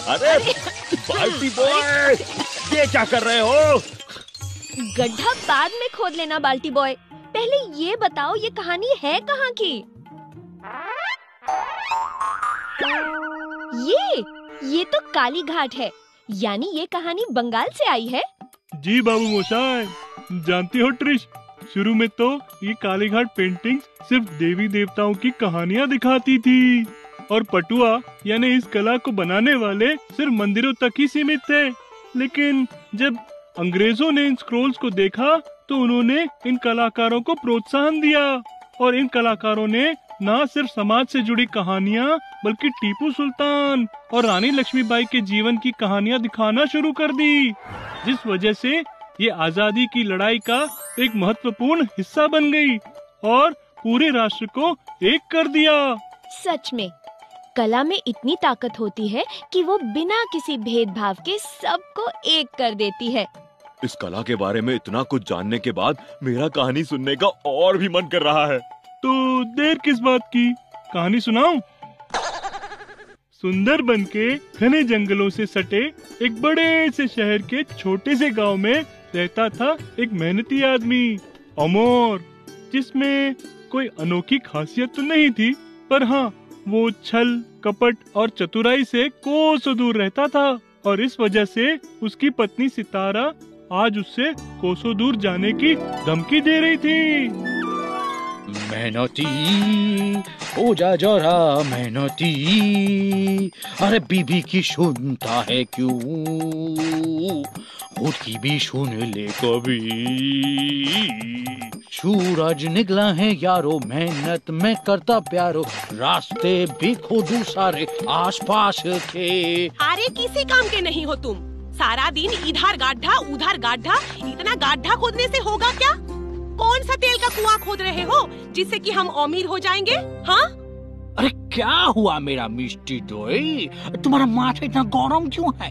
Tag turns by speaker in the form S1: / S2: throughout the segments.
S1: अरे बाल्टी बॉय, ये क्या कर रहे हो?
S2: गड्ढा बाद में खोद लेना बाल्टी बॉय, पहले ये बताओ ये कहानी है कहाँ की? ये तो काली घाट है, यानी ये कहानी बंगाल से आई है।
S3: जी बाबू मोशाय, जानती हो ट्रिश, शुरू में तो ये काली घाट पेंटिंग्स सिर्फ देवी देवताओं की कहानियाँ दिखाती थी और पटुआ यानी इस कला को बनाने वाले सिर्फ मंदिरों तक ही सीमित थे। लेकिन जब अंग्रेजों ने इन स्क्रोल्स को देखा तो उन्होंने इन कलाकारों को प्रोत्साहन दिया और इन कलाकारों ने न सिर्फ समाज से जुड़ी कहानियाँ बल्कि टीपू सुल्तान और रानी लक्ष्मीबाई के जीवन की कहानियाँ दिखाना शुरू कर दी, जिस वजह से ये आजादी की लड़ाई का एक महत्वपूर्ण हिस्सा बन गई और पूरे राष्ट्र को एक कर दिया।
S2: सच में कला में इतनी ताकत होती है कि वो बिना किसी भेदभाव के सबको एक कर देती है।
S1: इस कला के बारे में इतना कुछ जानने के बाद मेरा कहानी सुनने का और भी मन कर रहा है।
S3: तो देर किस बात की, कहानी सुनाऊं? सुंदरबन के घने जंगलों से सटे एक बड़े से शहर के छोटे से गांव में रहता था एक मेहनती आदमी अमर, जिसमें कोई अनोखी खासियत तो नहीं थी, पर हाँ वो छल कपट और चतुराई से कोसों दूर रहता था और इस वजह से उसकी पत्नी सितारा आज उससे कोसों दूर जाने की धमकी दे रही थी।
S4: मेहनती हो जा जरा मेहनती, अरे बीबी की सुनता है क्यों, खुद की भी सुन ले कभी। सूरज निकला है यारो, मेहनत में करता प्यारो, रास्ते भी खोदू सारे आसपास के।
S5: अरे किसी काम के नहीं हो तुम, सारा दिन इधर गाढ़ा उधर गाढ़ा, इतना गाढ़ा खोदने से होगा क्या? कौन सा तेल का कुआं खोद रहे हो जिससे कि हम अमीर हो जाएंगे? हाँ?
S4: अरे क्या हुआ मेरा मिष्टी दोई, तुम्हारा माथा इतना गरम क्यों है?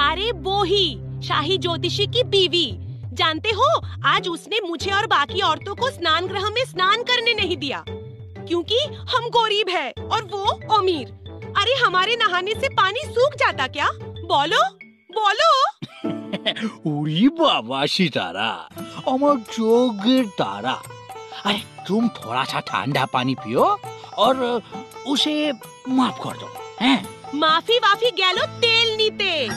S5: अरे वो ही शाही ज्योतिषी की बीवी, जानते हो आज उसने मुझे और बाकी औरतों को स्नान गृह में स्नान करने नहीं दिया क्योंकि हम गरीब है और वो अमीर। अरे हमारे नहाने से पानी सूख जाता क्या? बोलो बोलो।
S4: उड़ी बाबा सितारा, अमर जोगे तारा, अरे तुम थोड़ा सा ठंडा पानी पियो और उसे माफ कर दो। हैं?
S5: माफी वाफी गैलो तेल नीते,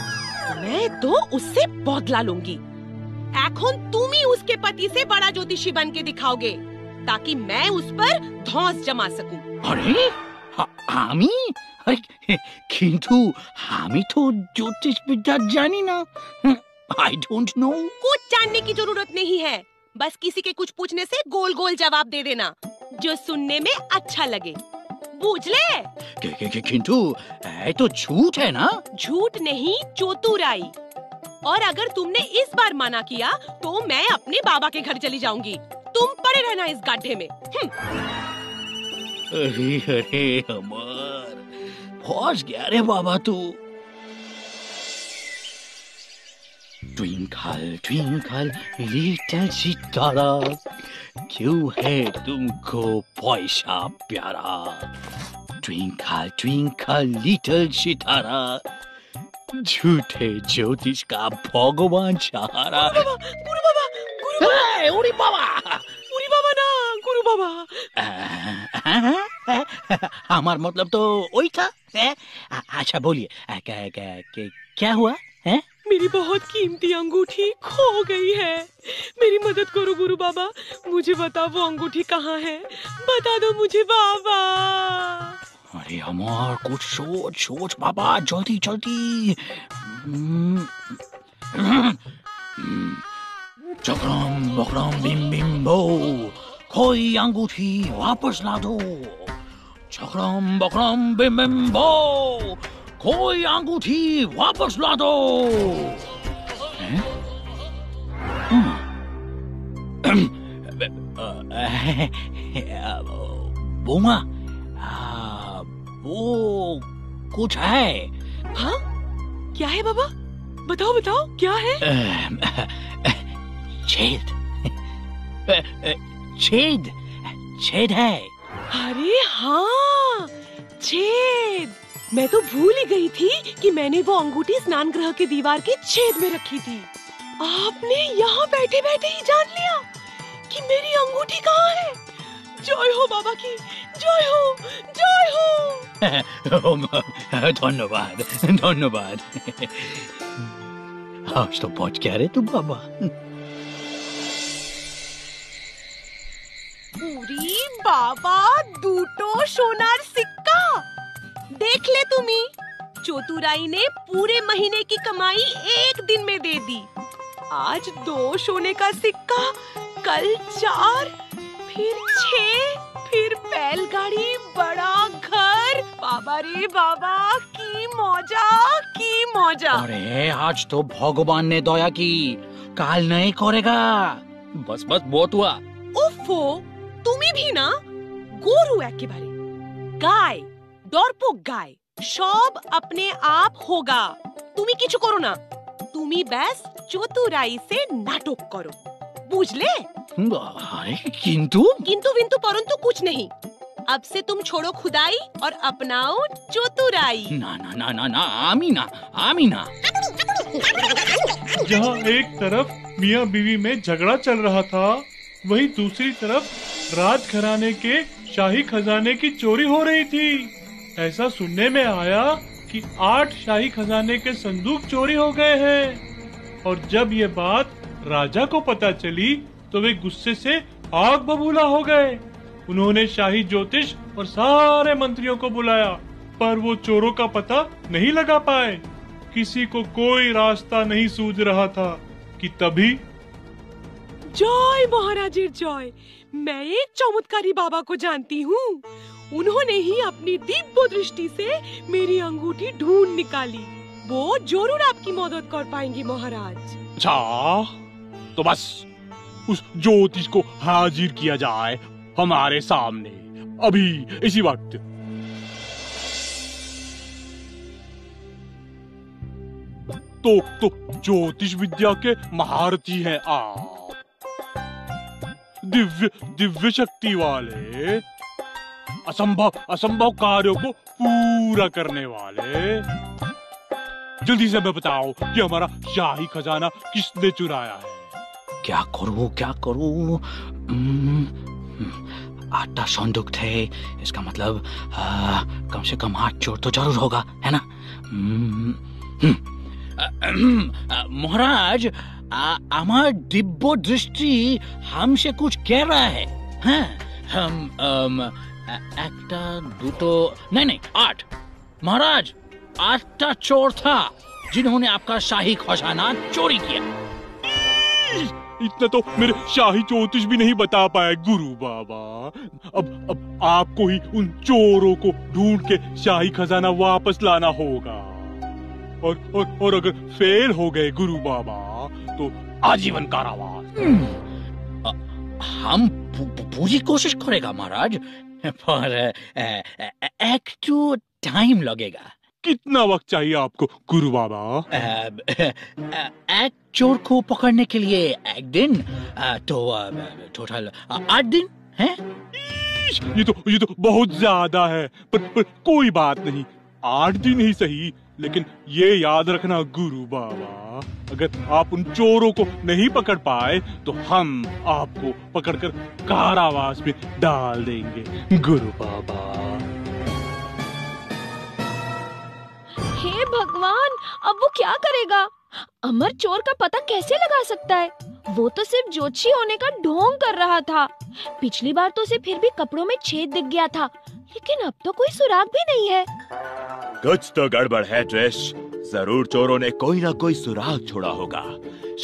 S5: मैं तो उससे बदला लूंगी। এখন तुम ही उसके पति से बड़ा ज्योतिषी बन के दिखाओगे ताकि मैं उस पर धौंस जमा सकूं।
S4: अरे हामी, अरे किंतु हामी तो ज्योतिष विद्या जानी ना। I don't know।
S5: कुछ जानने की जरूरत नहीं है, बस किसी के कुछ पूछने से गोल गोल जवाब दे देना जो सुनने में अच्छा लगे, बूझ ले।
S4: किंतु ये तो झूठ है ना?
S5: झूठ नहीं, चतुराई। और अगर तुमने इस बार मना किया तो मैं अपने बाबा के घर चली जाऊंगी, तुम पड़े रहना इस गड्ढे में।
S4: अरे अरे अमर, फंस गया रे बाबा तू। ट्विंकल ट्विंकल लिटिल सितारा, क्यों है तुमको पैसा प्यारा। ट्विंकल ट्विंकल लिटिल सितारा, झूठे ज्योतिष का भगवान सहारा।
S5: गुरु बाबा, गुरु बाबा,
S4: उड़ी बाबा,
S5: उड़ी बाबा ना, गुरु बाबा।
S4: हमार मतलब तो वही था। अच्छा बोलिए, क्या हुआ है?
S5: मेरी बहुत कीमती अंगूठी खो गई है, मेरी मदद करो गुरु बाबा, मुझे बताओ वो अंगूठी कहाँ है, बता दो मुझे बाबा।
S4: अरे अमर कुछ सोच सोच बाबा, जल्दी जल्दी। चक्रम बक्रम बिम बिम बो, कोई अंगूठी वापस ला दो। चक्रम बक्रम बिम बिम बो, कोई अंगूठी वापस ला दो। बूमा, वो कुछ है।
S5: हाँ? क्या है बाबा? बताओ बताओ क्या है?
S4: छेद, छेद है।
S5: अरे हाँ, छेद। मैं तो भूल ही गई थी कि मैंने वो अंगूठी स्नान गृह के दीवार के छेद में रखी थी। आपने यहाँ बैठे बैठे ही जान लिया कि मेरी अंगूठी कहाँ है। जय हो बाबा की, जय हो, जय हो।
S4: धन्यवाद धन्यवाद। आज तो पहुंच क्या रे तू बाबा।
S5: पूरी बाबा दूटो सोनार सिक्का। देख ले तुम्ही, चतुराई ने पूरे महीने की कमाई एक दिन में दे दी। आज 2 सोने का सिक्का, कल 4, फिर 6, फिर बैलगाड़ी, बड़ा घर। बाबा रे बाबा, की मौजा, की मौजा।
S4: अरे आज तो भगवान ने दया की, काल नहीं करेगा। बस बस बहुत हुआ।
S5: उफ़ो, তুমি भी ना গরু একেবারে। গায়, ডরপোক গায়, সব अपने आप होगा। তুমি কিছু করো না, তুমি ব্যাস চতুরাই से नाटक करो, বুঝলে?
S4: किंतु
S5: किंतु विंतु परंतु कुछ नहीं। अब से तुम छोड़ो खुदाई और अपनाओ चतुराई।
S4: ना ना ना ना ना, आमी ना।
S3: जहाँ एक तरफ मियाँ बीवी में झगड़ा चल रहा था, वहीं दूसरी तरफ राजघराने के शाही खजाने की चोरी हो रही थी। ऐसा सुनने में आया कि 8 शाही खजाने के संदूक चोरी हो गए हैं। और जब ये बात राजा को पता चली तो वे गुस्से से आग बबूला हो गए। उन्होंने शाही ज्योतिष और सारे मंत्रियों को बुलाया, पर वो चोरों का पता नहीं लगा पाए। किसी को कोई रास्ता नहीं सूझ रहा था कि तभी
S5: जय महाराज जय। मैं एक चमत्कारी बाबा को जानती हूँ। उन्होंने ही अपनी दिव्य दृष्टि से मेरी अंगूठी ढूंढ निकाली। वो जरूर आपकी मदद कर पाएंगे महाराज।
S6: अच्छा, तो बस उस ज्योतिष को हाजिर किया जाए हमारे सामने अभी इसी वक्त। तो ज्योतिष विद्या के महारथी हैं आप, दिव्य शक्ति वाले, असंभव कार्यों को पूरा करने वाले। जल्दी से हमें बताओ कि हमारा शाही खजाना किसने चुराया है।
S4: क्या करूं? 8 संदूक थे, इसका मतलब कम से कम 8 चोर तो जरूर होगा, है ना? महाराज, আমার दिव्य दृष्टि हमसे कुछ कह रहा है। हाँ, हम একটা দুটো नहीं 8 महाराज, 8 चोर था जिन्होंने आपका शाही खजाना चोरी किया।
S6: इतना तो मेरे शाही ज्योतिष भी नहीं बता पाए गुरु बाबा। अब आपको ही उन चोरों को ढूंढ के शाही खजाना वापस लाना होगा। और अगर फेल हो गए गुरु बाबा तो आजीवन कारावास।
S4: हम पूरी कोशिश करेगा महाराज, पर एक तो टाइम लगेगा।
S6: कितना वक्त चाहिए आपको गुरु बाबा?
S4: एक चोर को पकड़ने के लिए 1 दिन, तो टोटल 8 दिन है।
S6: ये तो बहुत ज्यादा है, पर कोई बात नहीं, 8 दिन ही सही। लेकिन ये याद रखना गुरु बाबा, अगर आप उन चोरों को नहीं पकड़ पाए तो हम आपको पकड़कर कारावास में डाल देंगे गुरु बाबा।
S2: हे भगवान, अब वो क्या करेगा? अमर चोर का पता कैसे लगा सकता है? वो तो सिर्फ ज्योतिषी होने का ढोंग कर रहा था। पिछली बार तो उसे फिर भी कपड़ों में छेद दिख गया था, लेकिन अब तो कोई सुराग भी नहीं है।
S1: कुछ तो गड़बड़ है ट्रिश। जरूर चोरों ने कोई ना कोई सुराग छोड़ा होगा।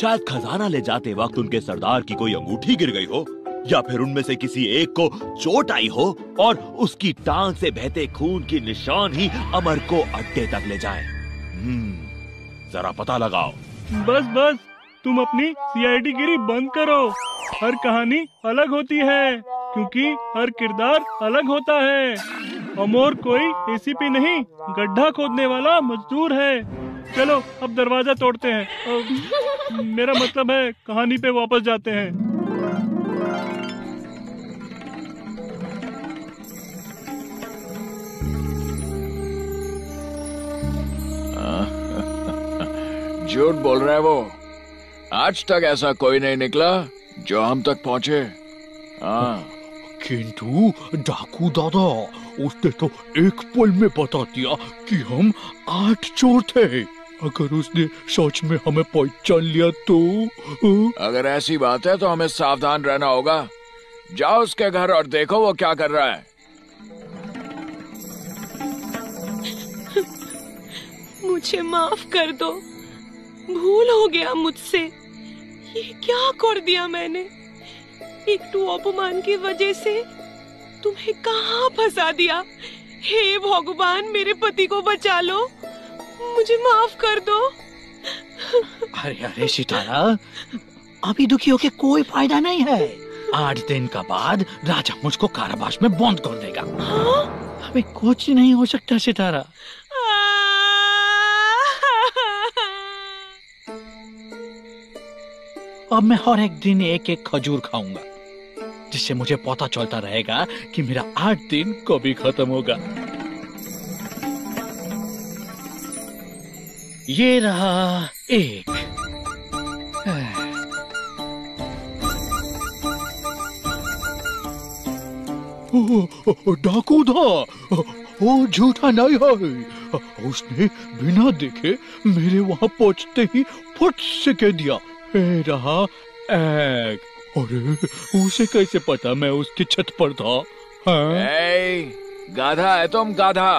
S1: शायद खजाना ले जाते वक्त उनके सरदार की कोई अंगूठी गिर गई हो, या फिर उनमें से किसी एक को चोट आई हो और उसकी टांग से बहते खून की निशान ही अमर को अड्डे तक ले जाए। जरा पता लगाओ।
S3: बस तुम अपनी सीआईडी गिरी बंद करो। हर कहानी अलग होती है, क्योंकि हर किरदार अलग होता है। अमोर कोई एसीपी नहीं, गड्ढा खोदने वाला मजदूर है। चलो अब दरवाजा तोड़ते हैं। मेरा मतलब है कहानी पे वापस जाते हैं।
S7: झूठ बोल रहा है वो। आज तक ऐसा कोई नहीं निकला जो हम तक पहुंचे। हाँ,
S4: किंतु डाकू दादा, उसने तो एक पल में बता दिया कि हम 8 चोर थे। अगर उसने सच में हमें पहचान लिया तो?
S7: अगर ऐसी बात है तो हमें सावधान रहना होगा। जाओ उसके घर और देखो वो क्या कर रहा है।
S5: मुझे माफ कर दो, भूल हो गया मुझसे। ये क्या कर दिया मैंने? एक टू अपमान की वजह से तुम्हें कहाँ फंसा दिया। हे भगवान, मेरे पति को बचा लो, मुझे माफ कर दो।
S4: अरे अरे सितारा, अभी दुखी होके कोई फायदा नहीं है। 8 दिन का बाद राजा मुझको कारावास में बंद कर देगा।
S5: हाँ?
S4: हमें कुछ नहीं हो सकता सितारा। अब मैं हर एक दिन एक एक खजूर खाऊंगा, जिससे मुझे पता चलता रहेगा कि मेरा 8 दिन कभी खत्म होगा। ये रहा एक। डाकू था, वो झूठा नहीं है। उसने बिना देखे मेरे वहां पहुंचते ही फट से कह दिया, ये रहा एक। अरे उसे कैसे पता मैं उसकी छत पर था?
S7: गाधा है तुम, गाधा।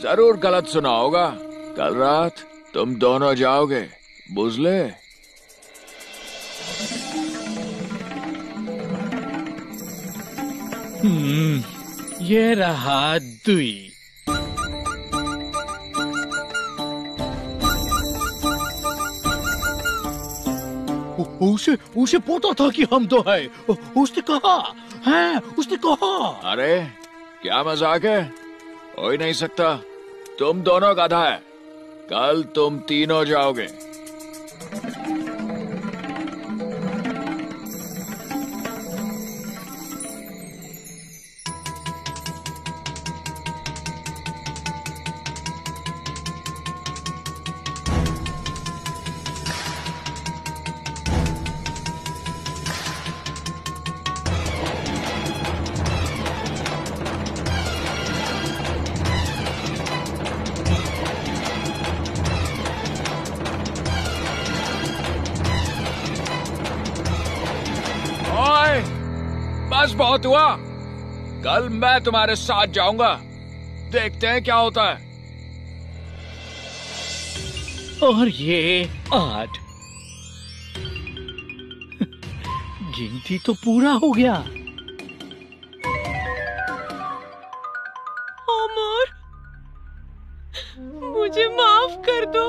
S7: जरूर गलत सुना होगा। कल रात तुम दोनों जाओगे, बुझले?
S4: ये रहा 2। उसे पता था कि हम दो है। उसने कहा है, उसने कहा।
S7: अरे क्या मजाक है? हो ही नहीं सकता। तुम दोनों गाधा है। कल तुम तीनों जाओगे। बस बहुत हुआ। कल मैं तुम्हारे साथ जाऊंगा, देखते हैं क्या होता है।
S4: और ये 8। गिनती तो पूरा हो गया।
S5: अमर, मुझे माफ कर दो।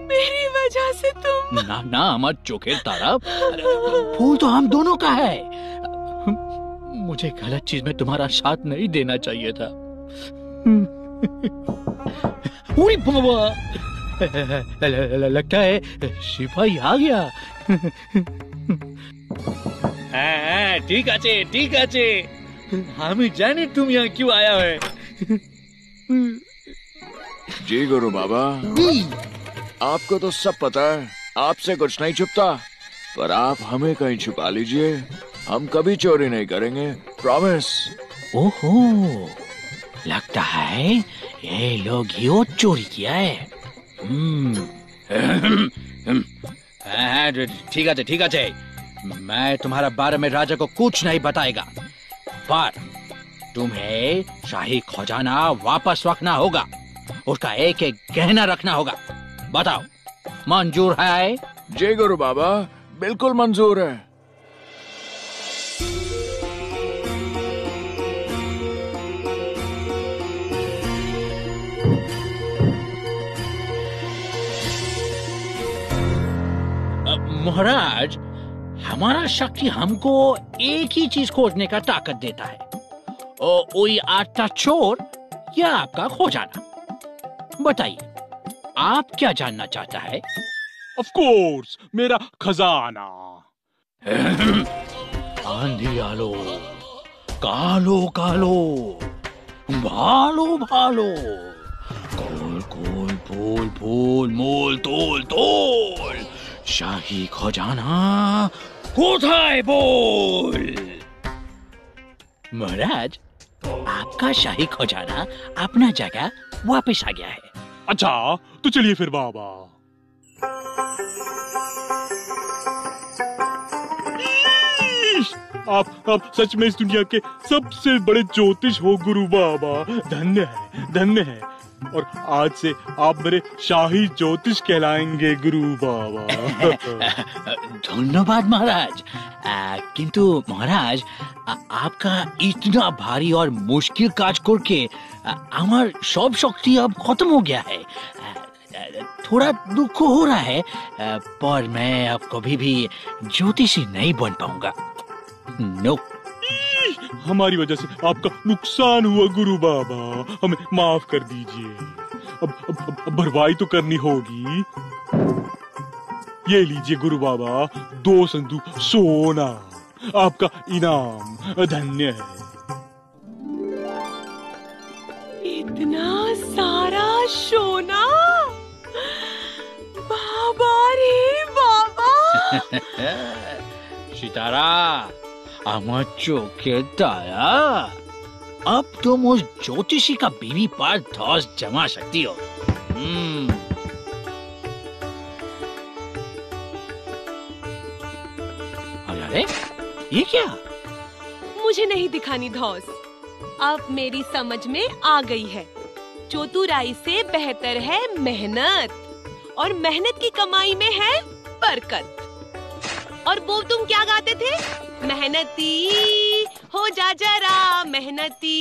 S5: मेरी वजह से तुम।
S4: ना ना अमर चोखेर तारा, फूल तो हम दोनों का है। मुझे गलत चीज में तुम्हारा साथ नहीं देना चाहिए था। उरी बाबा, लगता है सिपाही आ गया। ठीक है, ठीक है। हम जाने तुम यहाँ क्यों आया है।
S7: जी गुरु बाबा, आपको तो सब पता है, आपसे कुछ नहीं छुपता। पर आप हमें कहीं छुपा लीजिए, हम कभी चोरी नहीं करेंगे, प्रॉमिस।
S4: ओहो, लगता है ये लोग ही वो चोरी किया है। ठीक है। मैं तुम्हारा बारे में राजा को कुछ नहीं बताएगा, पर तुम्हें शाही खजाना वापस रखना होगा। उसका एक एक गहना रखना होगा। बताओ, मंजूर है?
S7: जी गुरु बाबा, बिल्कुल मंजूर है।
S4: महाराज, हमारा शक्ति हमको एक ही चीज खोजने का ताकत देता है, वही 8 चोर या आपका खजाना। बताइए, आप क्या जानना चाहता है?
S6: ऑफ कोर्स, मेरा खजाना।
S4: आंधी आलो, कालो कालो, भालो भालो, कोल कोल फूल फूल मोल तोल तोल, शाही खजाना कोথায় बोल। महाराज, आपका शाही खजाना अपना जगह वापस आ गया है।
S6: अच्छा तो चलिए फिर बाबा। आप सच में इस दुनिया के सबसे बड़े ज्योतिष हो गुरु बाबा। धन्य है। और आज से आप मेरे शाही ज्योतिष कहलाएंगे गुरु बाबा।
S4: धन्यवाद महाराज। किंतु महाराज, आपका इतना भारी और मुश्किल काज करके हमार सब शक्ति अब खत्म हो गया है। थोड़ा दुख हो रहा है, पर मैं अब कभी भी ज्योतिषी नहीं बन पाऊंगा। नो।
S6: हमारी वजह से आपका नुकसान हुआ गुरु बाबा, हमें माफ कर दीजिए। अब भरवाई तो करनी होगी। ये लीजिए गुरु बाबा, 2 संदूक सोना आपका इनाम। धन्य है।
S5: इतना सारा सोना, बाबा रे बाबा।
S4: सितारा, আমার চোখের তারা, अब तुम उस ज्योतिषी का बीवी पर धौस जमा सकती हो। अरे ये क्या?
S5: मुझे नहीं दिखानी धौस, अब मेरी समझ में आ गई है। चतुराई से बेहतर है मेहनत, और मेहनत की कमाई में है बरकत। और वो तुम क्या गाते थे? मेहनती हो जा जरा मेहनती।